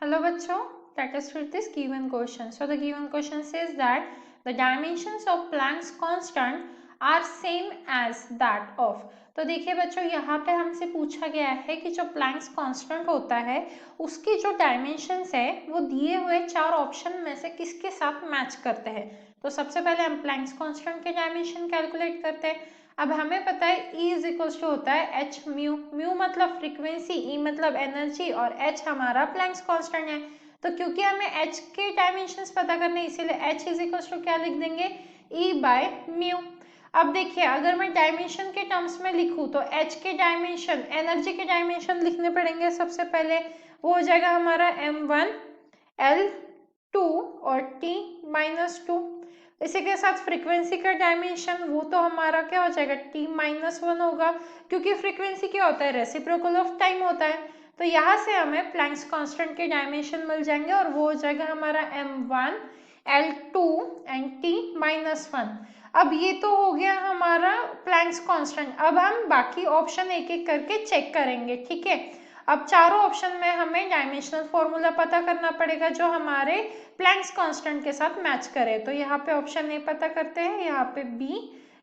Hello बच्चों, let us read this given question. So the given question says that the dimensions of Planck's constant are same as that of. तो देखिए बच्चों, यहाँ पे हमसे पूछा गया है कि जो प्लैंक्स कांस्टेंट होता है उसकी जो डायमेंशंस है वो दिए हुए चार ऑप्शन में से किसके साथ मैच करते हैं। तो सबसे पहले हम प्लैंक्स कांस्टेंट के डायमेंशन कैलकुलेट करते हैं। अब हमें पता है E इज इक्वल्स टू होता है एच म्यू, म्यू मतलब फ्रीक्वेंसी, E मतलब एनर्जी और H हमारा प्लैंक्स कांस्टेंट है। तो क्योंकि हमें H के डायमेंशंस पता करने इसीलिए H इज इक्वल्स टू क्या लिख देंगे, E बाय म्यू। अब देखिए अगर मैं डायमेंशन के टर्म्स में लिखूं तो H के डायमेंशन, एनर्जी के डायमेंशन लिखने पड़ेंगे। सबसे पहले वो हो जाएगा हमारा m1 L2 और T-2। इसी के साथ फ्रीक्वेंसी का डायमेंशन वो तो हमारा क्या हो जाएगा, T-1 होगा, क्योंकि फ्रीक्वेंसी क्या होता है, रेसिप्रोकल ऑफ टाइम होता है। तो यहाँ से हमें प्लैंक्स कांस्टेंट के डायमेंशन मिल जाएंगे और वो हो जाएगा हमारा m1 L2 एंड T-1। अब ये तो हो गया हमारा प्लैंक्स कांस्टेंट। अब हम बाकी ऑप्शन एक एक करके चेक करेंगे, ठीक है। अब चारों ऑप्शन में हमें डायमेंशनल फॉर्मूला पता करना पड़ेगा जो हमारे प्लैंक्स कांस्टेंट के साथ मैच करे। तो यहाँ पे ऑप्शन ए पता करते हैं, यहाँ पे बी,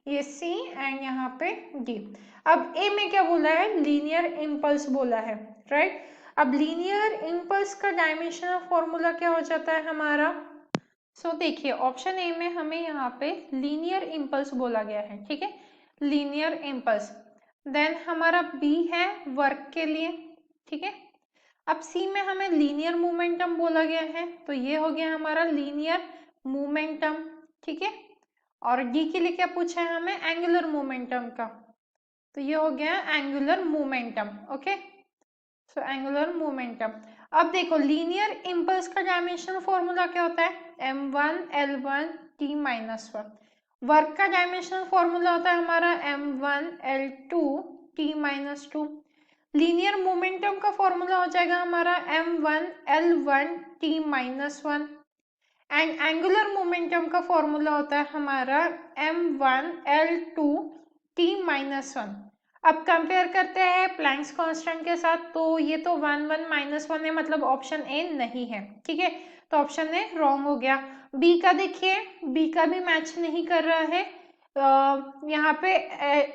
ये सी एंड यहाँ पे डी। अब ए में क्या बोला है, लीनियर इम्पल्स बोला है, राइट। अब लीनियर इम्पल्स का डायमेंशनल फॉर्मूला क्या हो जाता है हमारा। सो देखिए ऑप्शन ए में हमें यहाँ पे लीनियर इम्पल्स बोला गया है, ठीक है, लीनियर इम्पल्स। देन हमारा बी है वर्क के लिए, ठीक है। अब सी में हमें लीनियर मोमेंटम बोला गया है, तो ये हो गया हमारा लीनियर मोमेंटम, ठीक है। और डी के लिए क्या पूछा है हमें, एंगुलर मोमेंटम का, तो ये हो गया angular momentum, okay. So angular momentum. अब देखो लीनियर इम्पल्स का डायमेंशनल फॉर्मूला क्या होता है, m1 L1 T-1। वर्क का डायमेंशनल फॉर्मूला होता है हमारा m1 L2 T-2। Linear momentum का फॉर्मूला हो जाएगा हमारा m1 L1 T-1 and angular momentum का फॉर्मूला होता है हमारा m1 L2 T-1। अब कंपेयर करते हैं प्लैंक्स कांस्टेंट के साथ, तो ये तो 1 1 -1 है, मतलब ऑप्शन ए नहीं है, ठीक है। तो ऑप्शन ए रॉन्ग हो गया। बी का देखिए, बी का भी मैच नहीं कर रहा है। यहाँ पे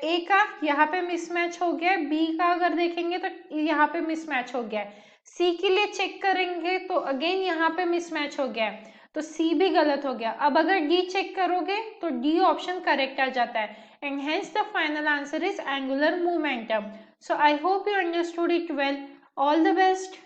ए का यहाँ पे मिसमैच हो गया है, बी का अगर देखेंगे तो यहाँ पे मिसमैच हो गया है। सी के लिए चेक करेंगे तो अगेन यहाँ पे मिसमैच हो गया है, तो सी भी गलत हो गया। अब अगर डी चेक करोगे तो डी ऑप्शन करेक्ट आ जाता है and hence the final answer is angular momentum. So I hope you understood it well. All the best.